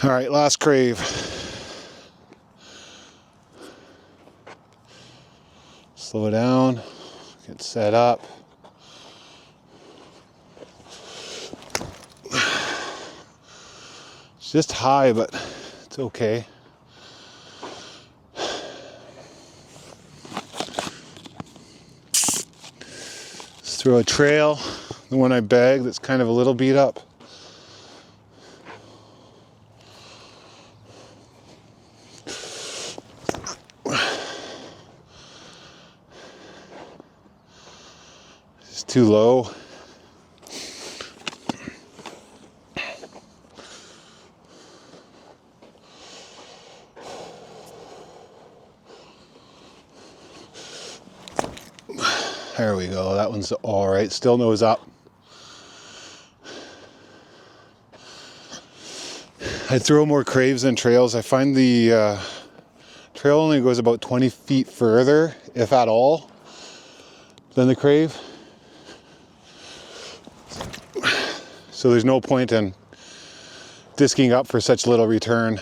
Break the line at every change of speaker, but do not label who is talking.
All right, last crave. Slow down, get set up. It's just high, but it's okay. Let's throw a trail, the one I bagged that's kind of a little beat up. It's too low. There we go, that one's all right, still nose up. I throw more craves than trails. I find the trail only goes about 20 feet further, if at all, than the crave. So there's no point in disking up for such little return.